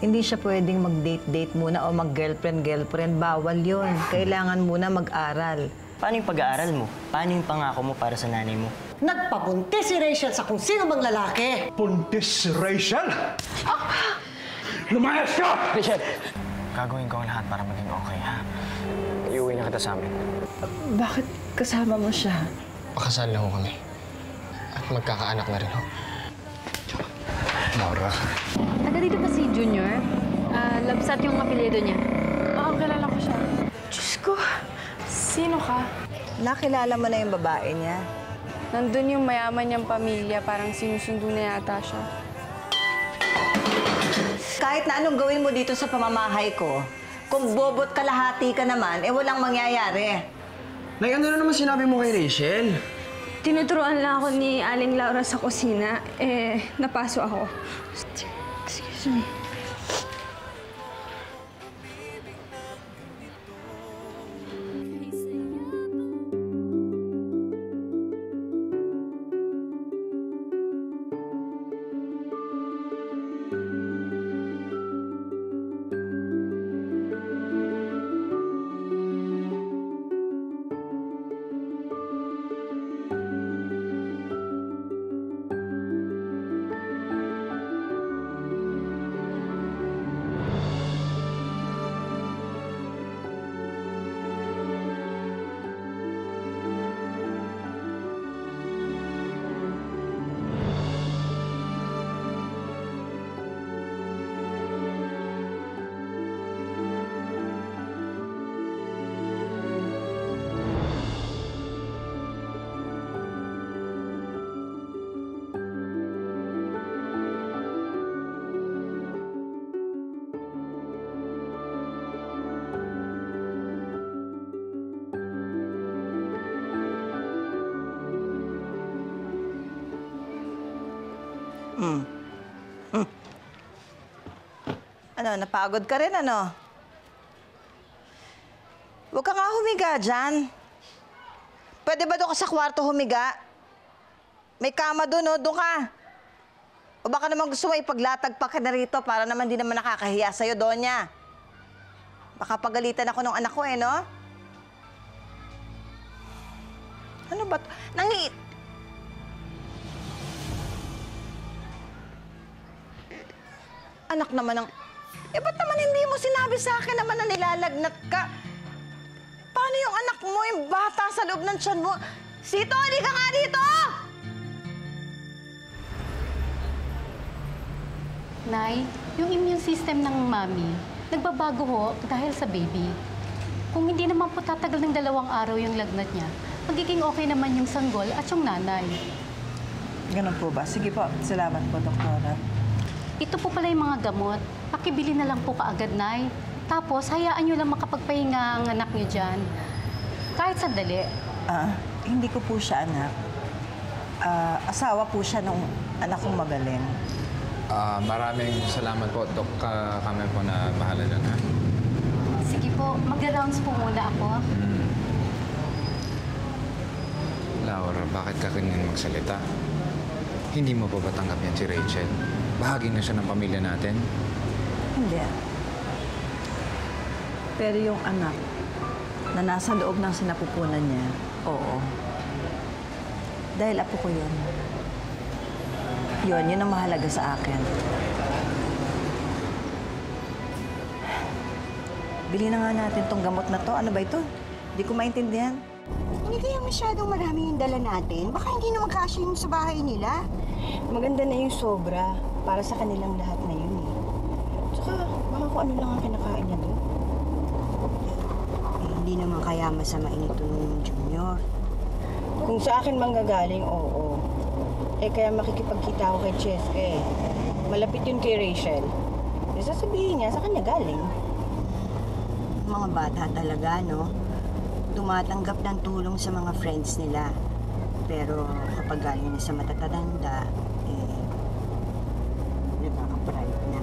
Hindi siya pwedeng mag-date-date muna o mag-girlfriend-girlfriend. Bawal yon. Kailangan muna mag-aral. Paano yung pag-aaral mo? Paano yung pangako mo para sa nanay mo? Nagpabuntis si Rachel sa kung sino mang lalaki. Buntis si Rachel? Lumayas ka! Rachel! Gagawin ko ang lahat para maging okay, ha? Iuwi na kita sa amin. Bakit kasama mo siya? Pakasal na ho kami. At magkakaanak na rin ho. Maura. Taga dito pa si Junior. Labsat yung apelyido niya. Oo, kilala ko siya. Diyos ko, sino ka? Nakilala mo na yung babae niya. Nandun yung mayaman niyang pamilya, parang sinusundo na yata siya. Kahit na anong gawin mo dito sa pamamahay ko, kung bobot kalahati ka naman, walang mangyayari. Nay, ano na naman sinabi mo kay Rachel? Tinuturuan lang ako ni Aling Laura sa kusina. Napaso ako. Excuse me. Ano, napagod ka rin, ano? Huwag ka nga humiga dyan. Pwede ba doon ka sa kwarto humiga? May kama doon, no? Doon ka. O baka naman gusto mo ipaglatag pa ka na rito para naman di naman nakakahiya sa'yo, Donya. Baka pagalitan ako ng anak ko, no? Ano ba? Anak naman ng... ba't naman hindi mo sinabi sa akin naman na nilalagnat ka? Paano yung anak mo, yung bata sa loob ng tiyan mo? Sito, hindi ka nga dito! Nay, yung immune system ng mami, nagbabago ho dahil sa baby. Kung hindi naman po tatagal ng 2 araw yung lagnat niya, magiging okay naman yung sanggol at yung nanay. Ganun po ba? Sige po. Salamat po, Doktora. Ito po pala yung mga gamot. Pakibili na lang po kaagad, Nay. Tapos, hayaan nyo lang makapagpahinga ang anak nyo dyan. Kahit sandali. Hindi ko po siya anak. Asawa po siya nung anak kong magaling. Maraming salamat po, Dok. Kami po na bahala dyan, ha? Sige po, mag-rounds po muna ako. Laura, bakit ka ganyan magsalita? Hindi mo pa ba tanggap yan si Rachel? Bahagi na siya ng pamilya natin? Hindi. Pero yung anak na nasa loob ng sinapupunan niya, oo. Dahil apo ko yun. Yun ang mahalaga sa akin. Bili na nga natin tong gamot na to. Ano ba ito? Hindi ko maintindihan. Hindi kaya masyadong marami yung dala natin? Baka hindi na magkasya yung sa bahay nila. Maganda na yung sobra para sa kanilang lahat na yun eh. Tsaka baka kung ano lang ang kinakain niya doon. Hindi naman kaya masamain ito nung Junior. Kung sa akin manggagaling, oo. Kaya makikipagkita ako kay Cheska eh. Malapit yun kay Rachel. Sasabihin niya, sa kanya galing. Mga bata talaga, no? Tumatanggap ng tulong sa mga friends nila. Pero kapag galing na sa matatanda, nakaka-pride na.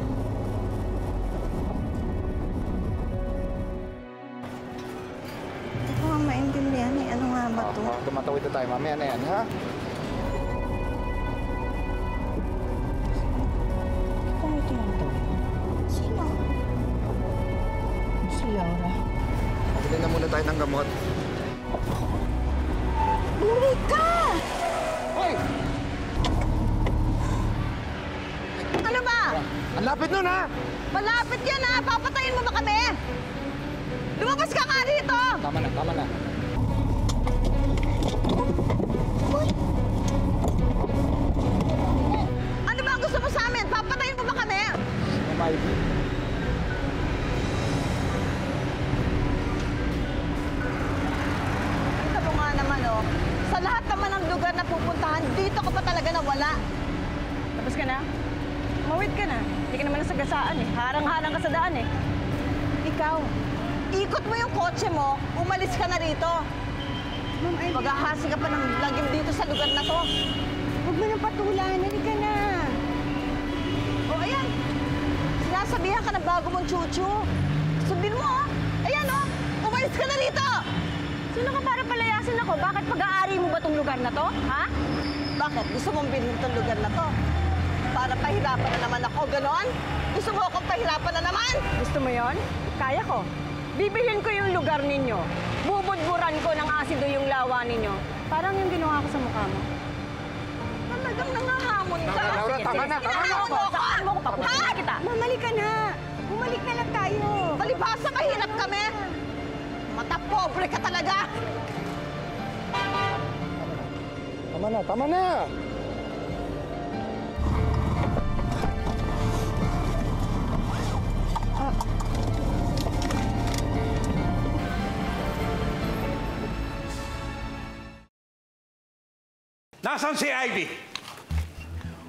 Hindi ko nga maintindihan eh. Ano nga ba ito? Tumatawid na tayo. Mamaya na yan, ha? Kung ito lang ito. Sino? Laura. Bili na muna tayo ng gamot. Umuwi ka! Hoy! Ano ba? Ang lapit nun, ha? Malapit yan ha! Papatayin mo ba kami? Lumabas ka nga rito! Tama na, tama na. Ano ba ang gusto mo sa amin? Papatayin mo ba kami? Ma'am Ivy. Kita mo nga naman oh. Sa lahat naman ng lugar na pupuntahan, dito ka pa talaga nawala. Tapos ka na? Mawid ka na. Hindi ka naman nasagasaan eh. Harang-harang ka sa daan eh. Ikaw, ikot mo yung kotse mo, umalis ka na rito. Ma'am Ivy, Maghahasi ka pa ng lagim dito sa lugar na to. huwag mo nang patulan. Halika na. O ayan, sinasabihan ka na bago mong chuchu. Sundin mo oh. Ayan oh, umalis ka na rito. Sino ka para palayasin ako? Bakit pag-aari mo ba tong lugar na to? Ha? Bakit? Gusto mong bilhin itong lugar na to? Para pahirapan na naman ako, ganon? Gusto mo akong pahirapan na naman? Gusto mo yon? Kaya ko. Bibilhin ko yung lugar ninyo. Bubudburan ko ng asido yung lawa ninyo. Parang yung ginawa ko sa mukha mo. Talagang nangahamon ka. Laura, tama na, tama na. Hinahamon mo ako. Saan mo ko papupunta kita? Mamalik ka na. Bumalik na lang tayo. Palibhasa mahirap kami. Mata pobre ka talaga. Tama na, tama na! Nasaan si Ivy?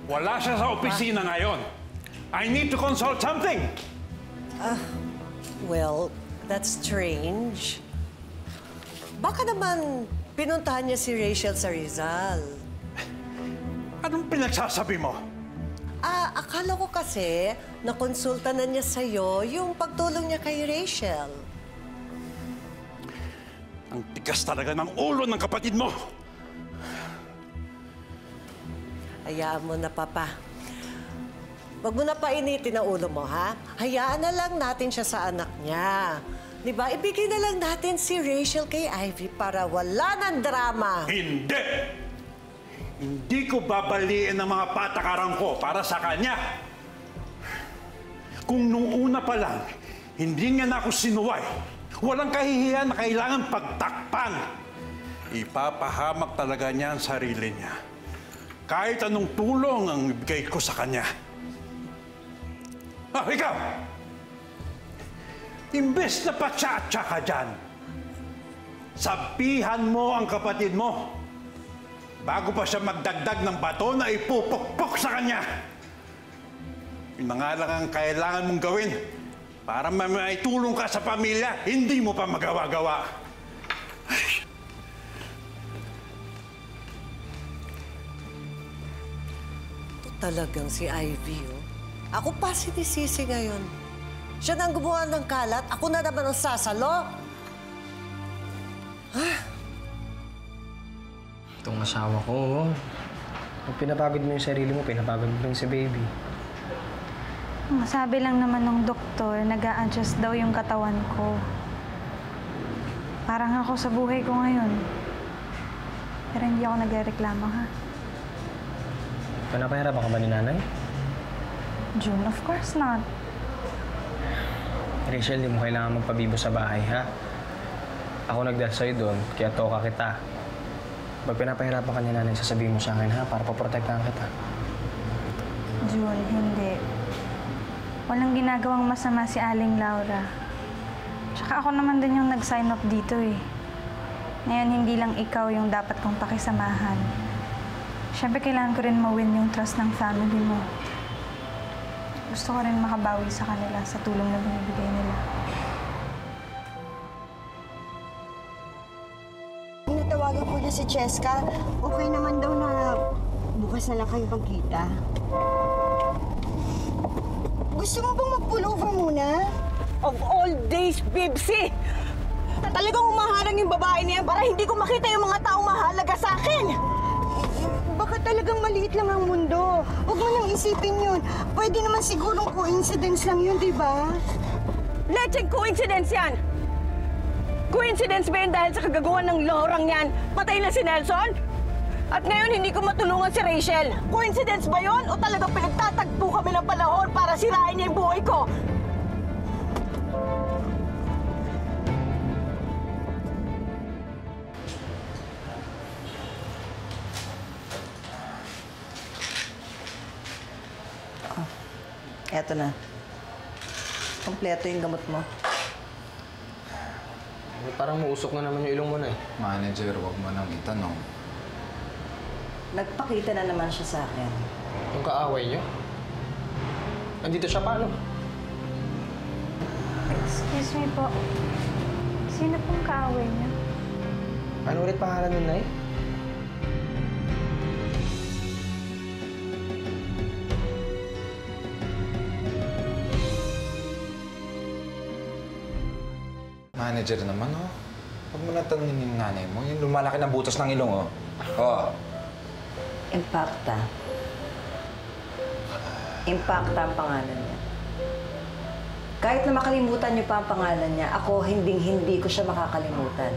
Wala siya sa opisina ngayon. I need to consult something. Well, that's strange. Baka naman pinuntahan niya si Rachel sa Rizal. Anong pinagsasabi mo? Akala ko kasi nakonsulta na niya sa'yo yung pagtulong niya kay Rachel. Ang tigas talaga ng ulo ng kapatid mo. Hayaan mo na, Papa. Wag mo na painitin ang ulo mo, ha? Hayaan na lang natin siya sa anak niya. Di ba? Ibigay na lang natin si Rachel kay Ivy para wala ng drama. Hindi! Hindi ko babaliin ang mga patakaran ko para sa kanya. Kung nung una pa lang, hindi niya na ako sinuway, walang kahihiyan na kailangan pagtakpan. Ipapahamak talaga niya ang sarili niya. Kahit anong tulong ang ibigay ko sa kanya. Ikaw! Imbes na patsa-tsa ka dyan, sabihan mo ang kapatid mo bago pa siya magdagdag ng bato na ipupukpok sa kanya. Yun na nga lang ang kailangan mong gawin para may tulong ka sa pamilya, hindi mo pa magawa-gawa. Ito talagang si Ivy, oh. Ako pa sinisisi ngayon. Siya nang gumawa ng kalat, ako na naman ang sasalo. Itong asawa ko, pag pinapagod mo yung sarili mo, pinapagod mo rin si baby. Sabi lang naman ng doktor, nag-a-adjust daw yung katawan ko. Parang ako sa buhay ko ngayon. Pero hindi ako nagreklamo, ha? Pinapahirapan ka ba ni nanay? June, of course not. Rachel, di mo kailangan magpabibo sa bahay, ha? Ako nagdahil sa'yo doon, kaya toka kita. Pag pinapahirapan ka ni nanay, sasabihin mo sa akin, ha? Para poprotektahan kita. June, hindi. Walang ginagawang masama si Aling Laura. Tsaka ako naman din yung nag-sign up dito, eh. Ngayon, hindi lang ikaw yung dapat kong pakisamahan. Siyempre, kailangan ko rin ma-win yung trust ng family mo. Gusto ko rin makabawi sa kanila sa tulong na binibigay nila. Natawagan ko na si Cheska. Okay naman daw na bukas na lang kayo magkita. Gusto mo bang mag-pullover muna? Of all days, Bibsy! Talagang humaharang yung babae niya para hindi ko makita yung mga taong mahalaga sa akin! Baka talagang maliit lang ang mundo. Huwag mo nang isipin yun. Pwede naman sigurong coincidence lang yun, di ba? Na lecheng coincidence yan! Coincidence ba yun dahil sa kagagawan ng lorang yan? Patay na si Nelson? At ngayon hindi ko matulungan si Rachel. Coincidence ba yun? O talagang pinagtatagpo kami ng panahon para sirain niya yung buhay ko? Eto na. Kompleto yung gamot mo. Parang muusok na naman yung ilong mo na eh. Manager, wag mo nang itanong. Nagpakita na naman siya sa akin. Yung kaaway niyo? Nandito siya paano? Excuse me po. Sino pong kaaway niya? Ano ulit pangalan nun, Nay? Manager naman, oh. Huwag mo na tanongin yung nanay mo. Yung lumalaki ng butas ng ilong, oh. Oh. Impacta. Impacta ang pangalan niya. Kahit na makalimutan niyo pa ang pangalan niya, ako hindi ko siya makakalimutan.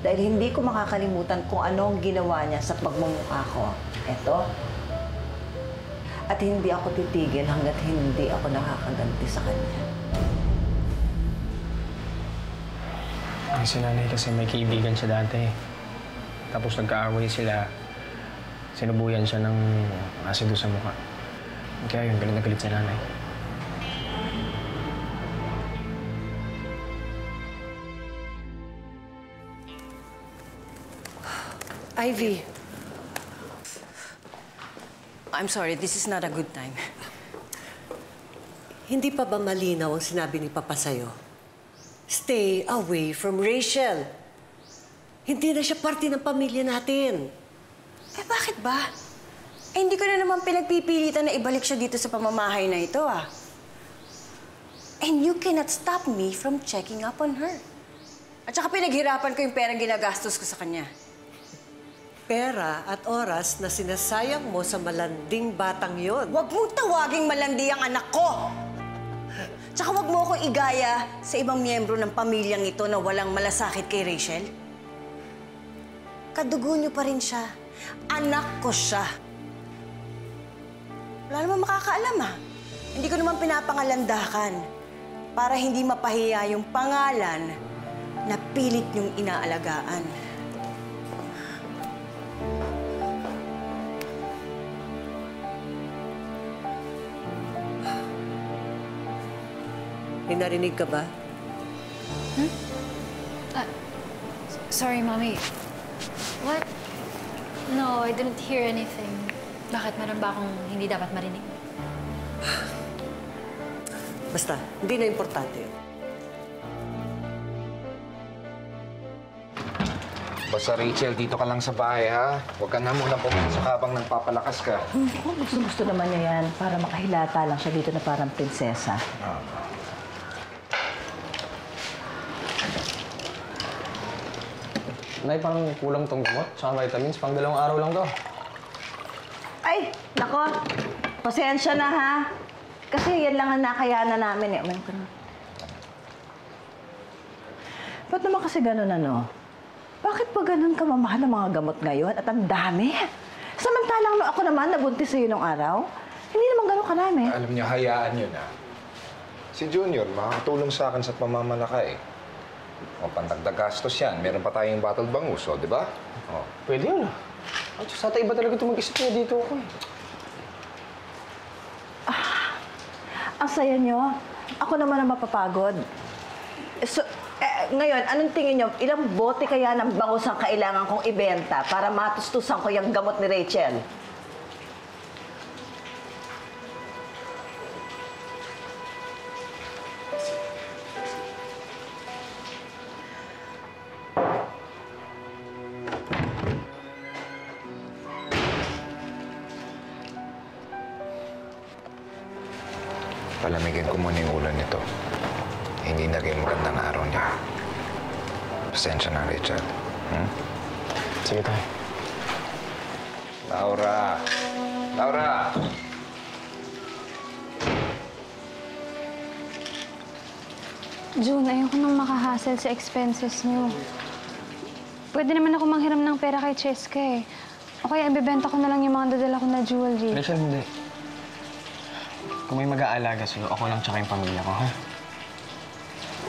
Dahil hindi ko makakalimutan kung anong ginawa niya sa pagmumukha ko. Eto. At hindi ako titigil hanggat hindi ako nakakaganti sa kanya. Ang si nanay kasi may kaibigan siya dati. Tapos nagkaaway sila. Sinubuyan siya ng asido sa mukha. Kaya yun, galit na galit sa nanay. Ivy. I'm sorry, this is not a good time. Hindi pa ba malinaw ang sinabi ni Papa sa'yo? Stay away from Rachel. Hindi na siya parte ng pamilya natin. Eh, bakit ba? Eh, hindi ko na naman pinagpipilitan na ibalik siya dito sa pamamahay na ito, ah. And you cannot stop me from checking up on her. At saka pinaghirapan ko yung perang ginagastos ko sa kanya. Pera at oras na sinasayang mo sa malanding batang yon. Huwag mong tawaging malandi ang anak ko! Tsaka huwag mo akong igaya sa ibang miyembro ng pamilyang ito na walang malasakit kay Rachel. Kadugo niyo pa rin siya. Anak ko siya. Wala naman makakaalam, ah. Hindi ko naman pinapangalandakan para hindi mapahiya yung pangalan na pilit niyong inaalagaan. May narinig ka ba? Sorry, Mommy. What? No, I didn't hear anything. Bakit? Meron ba akong hindi dapat marinig? Basta, hindi na importante yun. Basta Rachel, dito ka lang sa bahay, ha? Huwag ka na munang pumasok habang nagpapalakas ka. Gusto naman niya yan para makahilata lang siya dito na parang prinsesa. Nay, parang kulang tong gamot, tsaka vitamins. Pang 2 araw lang to. Ay, nako. Pasensya na, ha? Kasi yan lang ang nakayanan namin, eh. Umayon ka na. Ba't naman kasi ganun, ano? Bakit pa ganun ka mamahal ng mga gamot ngayon? At ang dami. Samantalang no, ako naman nabuntis sa'yo nung araw. Hindi naman ganun karami. Alam niyo, hayaan niyo na. Si Junior, makakatulong sa akin sa pamamalakay. O, pandagdag gastos yan. Meron pa tayong bottled bangus, o, di ba? O. Pwede yun, ah. At sa iba talaga ito mag-isip niya dito ako, eh. Ang saya nyo. Ako naman ang mapapagod. So, ngayon, anong tingin nyo? Ilang bote kaya ng bangus ang kailangan kong ibenta para matustusan ko yung gamot ni Rachel? Palamigin ko muna yung ulan nito. Hindi naging magandang araw niya. Pasensya na, Richard. Sige tayo. Laura! Laura! June, ayoko nang makahassle sa expenses niyo. Pwede naman ako manghiram ng pera kay Cheska eh. O kaya ibebenta ko na lang yung mga dadala ko na jewelry. Rachel, hindi. Kung may mag-aalaga sa'yo, ako lang tsaka yung pamilya ko, ha?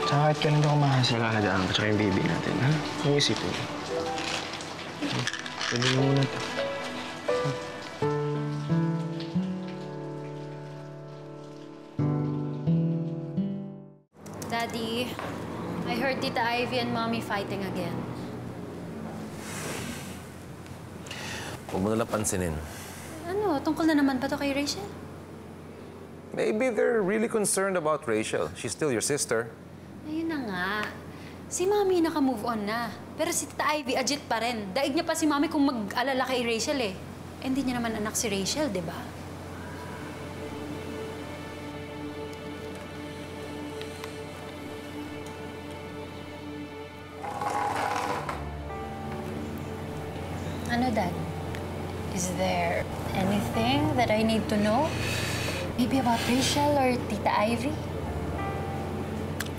Tsaka kahit kailan ako mahasal, alagaan ko tsaka yung baby natin, ha? Kung isipin mo. Pwede mo muna ito. Daddy, I heard Tita Ivy and Mommy fighting again. Huwag mo nalang pansinin. Ano, tungkol na naman ba to kay Rachel? Maybe they're really concerned about Rachel. She's still your sister. Ayun na nga. Si Mommy naka-move on na. Pero si Tita Ivy, agit pa rin. Daig niya pa si Mommy kung mag-alala kay Rachel eh. Hindi niya naman anak si Rachel, di ba? Ano, Dad? Is there anything that I need to know? Maybe about Rachel or Tita Ivy?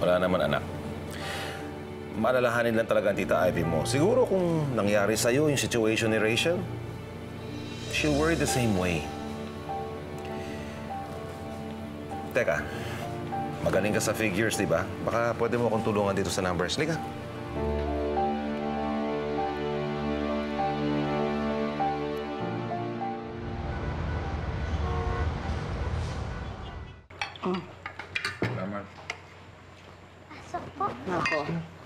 Wala naman, anak. Maalalahanin lang talaga ang Tita Ivy mo. Siguro kung nangyari sa'yo yung situation ni Rachel, she'll worry the same way. Teka, magaling ka sa figures, di ba? Baka pwede mo akong tulungan dito sa numbers. Liga. Pasok po.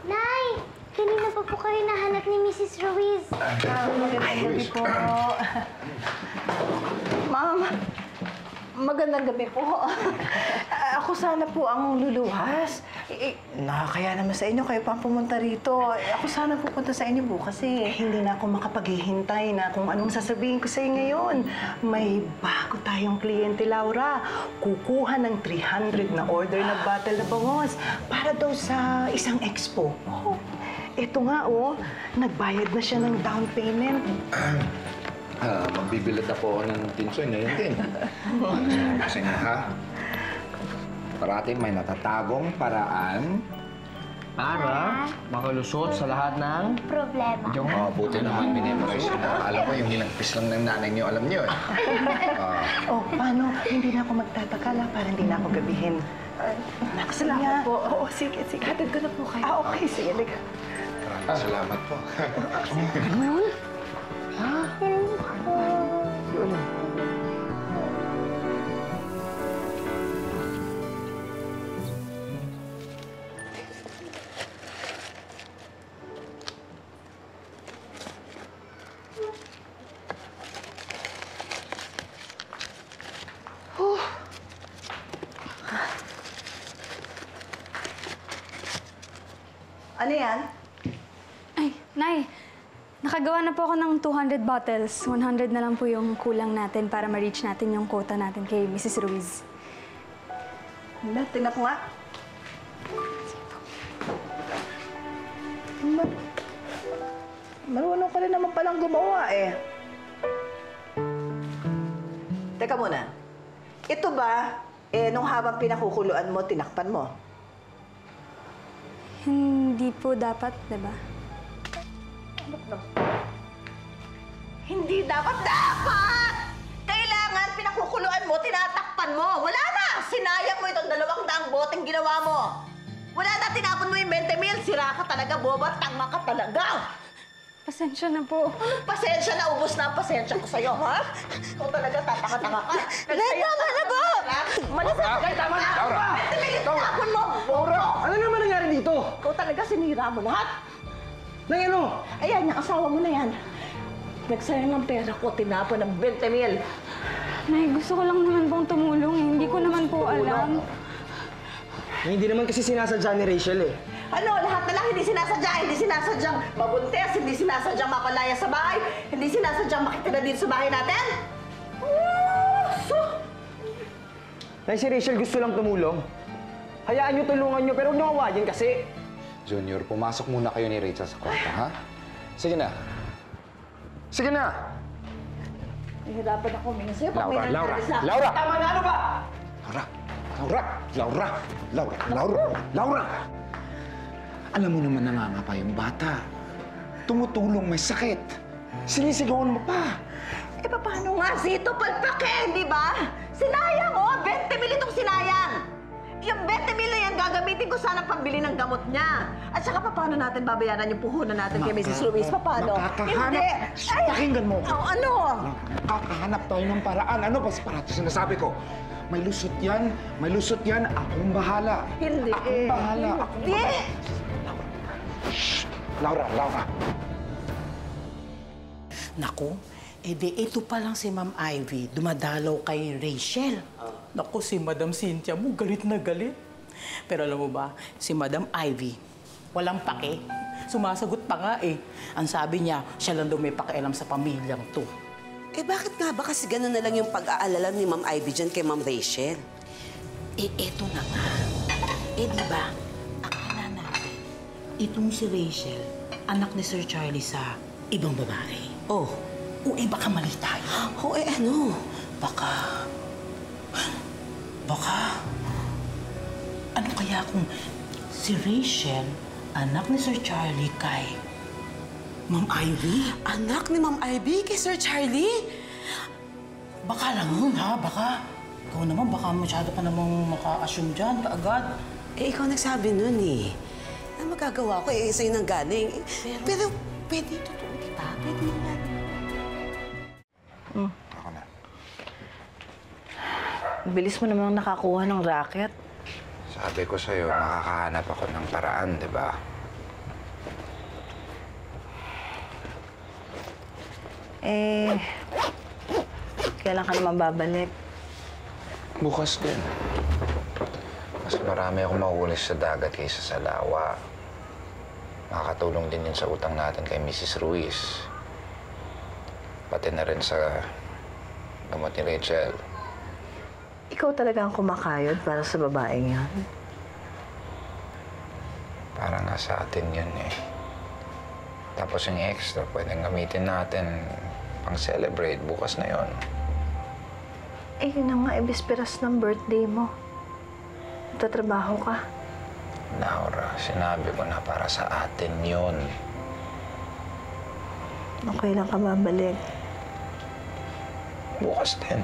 Nay! Kanina pa po kayo nahanap ni Mrs. Ruiz. Magandang gabi po. Ma'am, magandang gabi po. Ako sana po ang luluwas. Nakakaya naman sa inyo, kayo pa ang pumunta rito. Ako sana pupunta sa inyo bukas eh. Hindi na ako makapaghihintay na kung anong sasabihin ko sa'yo ngayon. May bago tayong kliyente, Laura. Kukuha ng 300 na order na bottle na bangos para daw sa isang expo. Oh, ito nga, oh. Nagbayad na siya ng down payment. Magbibilad ako ng tinsoy ngayon din. Kasi nga, ha? Parating may natatagong paraan para makalusot sa lahat ng problema. Buti naman minemorize mo. Akala ko yung hinagpis lang ng nanay niyo, alam niyo eh. Oh, paano? Hindi na ako magtatakala para hindi na ako gabihin. Salamat po. Oo, sige, sige. Hatid ko na po kayo. Okay, sige. Liga. Maraming salamat po. Ngayon? Ano yan? Ay, Nay. Nakagawa na po ako ng 200 bottles. 100 na lang po yung kulang natin para ma-reach natin yung quota natin kay Mrs. Ruiz. Tingnan ko nga. Marunong ka rin naman palang gumawa eh. Teka muna. Ito ba, nung habang pinakukuluan mo, tinakpan mo? Hindi po dapat, diba? Hindi dapat! Kailangan pinakukuluan mo, tinatakpan mo. Wala na! Sinayang mo itong 200 boteng ginawa mo. Wala na, tinapon mo yung 20 mil. Sira ka talaga, boba. Tanga ka talaga. Pasensya na po. Anong pasensya na? Ubus na ang pasensya ko sa'yo, ha? Ikaw talaga, tatanga-tanga ka. Tama na ba? Malasakay, tama na! Laura! Tinapon mo! Laura! Ano naman nangyari dito? Ikaw talaga, sinira mo lahat. Nang ano? Ayan, yung asawa mo na yan. Nagsayang ng pera ko, tinapon ng 20 mil. Nay, gusto ko lang naman pong tumulong eh. Hindi ko naman po alam. Hindi naman kasi sinasadya ni Rachel eh. Ano, lahat na lang hindi sinasadya. Hindi sinasadyang mabuntis, hindi sinasadyang mapalaya sa bahay, hindi sinasadyang makitira dito sa bahay natin. Nay, si Rachel gusto lang tumulong. Hayaan niyo tulungan niyo, pero huwag niyo awayin kasi. Junior, pumasok muna kayo ni Rachel sa kwarto, ha? Sige na. Sige na! Nahihirapan ako, minsan sa'yo. Pag may Laura! nangyari sa akin. Laura! Tama na, ano ba? Laura! Laura! Alam mo naman nangangapa yung bata. Tumutulong, may sakit. Sinisigawan mo pa. Eh, paano nga sito palpakin, di ba? Sinayang, oh! 20 mil itong sinayang! Yung 20 mil na yan, gagamitin ko sana pambili ng gamot niya. At saka, paano natin babayaran yung puhunan natin kay Mrs. Ruiz? Paano? Nakakahanap. Ay, pakinggan mo. Oh, ano? Nakakahanap tayo ng paraan. Ano ba parati sinasabi ko? May lusot yan. May lusot yan. Akong bahala. Hindi. Akong bahala. Hindi! Shh! Laura. Naku, edi ito pa lang si Ma'am Ivy, dumadalaw kay Rachel. Naku, si Madam Cynthia mo, galit na galit. Pero alam mo ba, si Madam Ivy, walang pake. Sumasagot pa nga eh. Ang sabi niya, siya lang daw may pakialam sa pamilyang to. Eh bakit nga ba kasi gano'n na lang yung pag-aalala ni Ma'am Ivy dyan kay Ma'am Rachel? Eh, eto na nga. Eh, di ba, akala natin, itong si Rachel, anak ni Sir Charlie sa ibang babae. Oh. O, eh, baka mali tayo. Oh, eh ano? Baka, ano kaya kung si Rachel, anak ni Sir Charlie kay Ma'am Ivy? Anak ni Ma'am Ivy kay Sir Charlie? Baka lang yun, ha? Baka. Ikaw naman, baka masyado ka namang maka-assume dyan kaagad. Eh, ikaw nagsabi nun eh. Na magagawa ko eh, sa'yo nang galing. Pero pwede totoo, di ba? Pwede yan. Ako na. Bilis mo namang nakakuha ng racket. Sabi ko sa'yo, makakahanap ako ng paraan, di ba? Eh, kailan ka naman babalik? Bukas din. Mas marami akong mahulis sa dagat kaysa sa lawa. Makakatulong din yun sa utang natin kay Mrs. Ruiz. Pati na rin sa gamot ni Rachel. Ikaw talaga ang kumakayod para sa babaeng yan? Para nga sa atin yun eh. Tapos yung extra, pwedeng gamitin natin pang-celebrate bukas na yon. Eh, yun na nga, ibisperas ng birthday mo. Tatrabaho ka. Laura, sinabi ko na para sa atin yun. Okay lang ka babalik. Bukas din.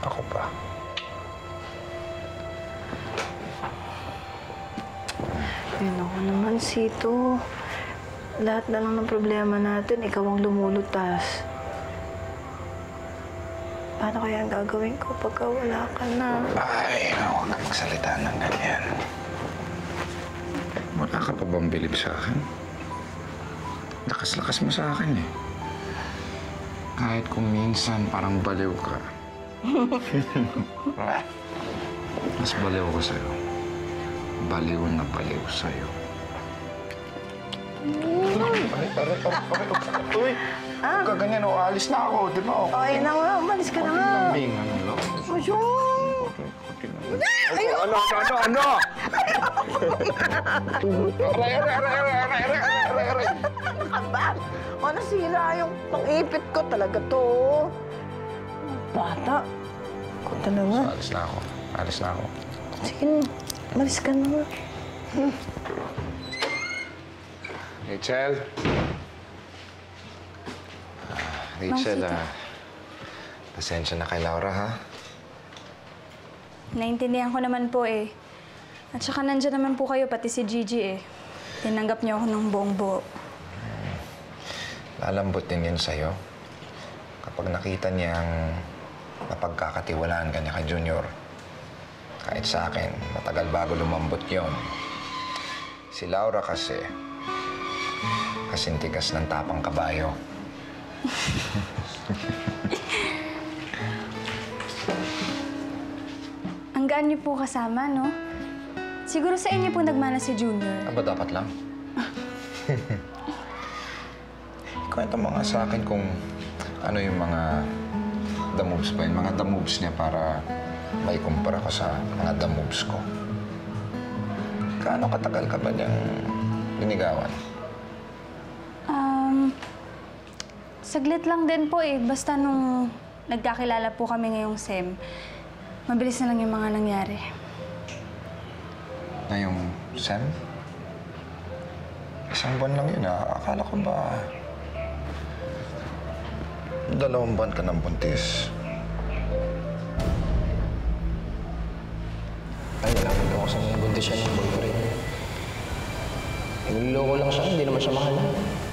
Ako pa. Yun ako naman, Sito. Lahat na lang ng problema natin, ikaw ang lumulutas. Paano kaya ang gagawin ko pagka wala ka na? Ay, huwag ka magsalita ng ganyan. Wala ka pa bang bilib sa akin? Lakas-lakas mo sa akin eh. Kahit kung minsan parang baliw ka. Mas baliw ko sa'yo. Baliw na baliw sa'yo. Uy! Huwag ka ganyan o. Alis na ako, di ba? Ay, na nga. Umalis ka na nga. Lambingan lang. Ayun! Ano? Aray! Aba! O, nasira yung pang-ipit ko talaga to. Bata. Ako talaga. Alis na ako. Sige, umalis ka na nga. Rachel? Rachel, pasensya na kay Laura, ha? Naintindihan ko naman po eh. At saka nandiyan naman po kayo, pati si Gigi eh. Tinanggap niyo ako ng buong buo. Lalambot din yun sa'yo. Kapag nakita niyang napagkakatiwalaan ka niya kay Junior, kahit sa akin, matagal bago lumambot yon. Si Laura kasi, kasing tigas ng tapang kabayo. Ang gaan niyo po kasama, no? Siguro sa inyo po nagmana si Junior. Aba, dapat lang. Kwento mo nga sa akin kung ano yung mga the moves ba, yung mga the moves niya para may kumpara ko sa mga the moves ko. Kaano katagal ka ba niyang linigawan? Saglit lang din po eh. Basta nung nagkakilala po kami ngayong SEM, Mabilis na lang yung mga nangyari. Na yung Sam? Isang buwan lang yun, Akala ko ba... 2 buwan ka ng buntis. Ay, nalaman ko kasi nabuntis siya ng boyfriend niya. Niloloko lang siya, hindi naman siya mahal.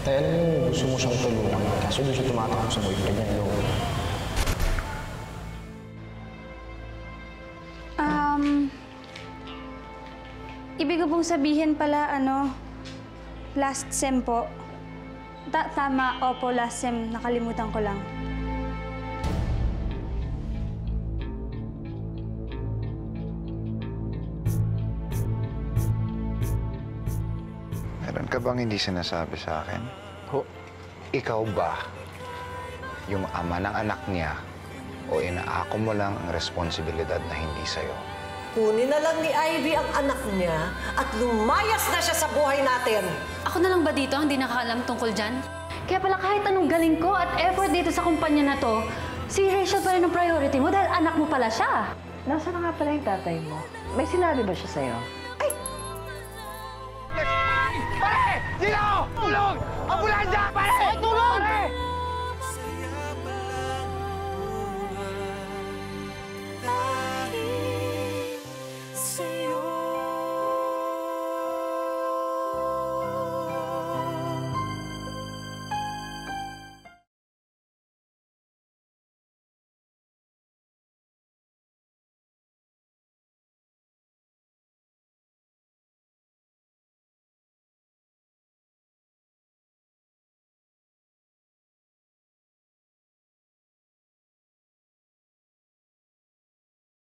Kaya alam mo, gusto mo siyang tulungan. Kaso doon siya tumatakbo sa boyfriend niya, niloloko niya. Ibig ko pong sabihin pala, last sem po. Tama, opo, last sem. Nakalimutan ko lang. Meron ka bang hindi sinasabi sa akin? Ikaw ba yung ama ng anak niya o inaako mo lang ang responsibilidad na hindi sa'yo? Kunin na lang ni Ivy ang anak niya at lumayas na siya sa buhay natin. Ako na lang ba dito ang hindi nakakaalam tungkol dyan? Kaya pala kahit anong galing ko at effort dito sa kumpanya na to, si Rachel pa rin ang priority mo dahil anak mo pala siya. Nasaan na nga pala yung tatay mo? May sinabi ba siya sa'yo? Pare! Sino? Tulong! Ambulansya! Pare! Tulong! Pare!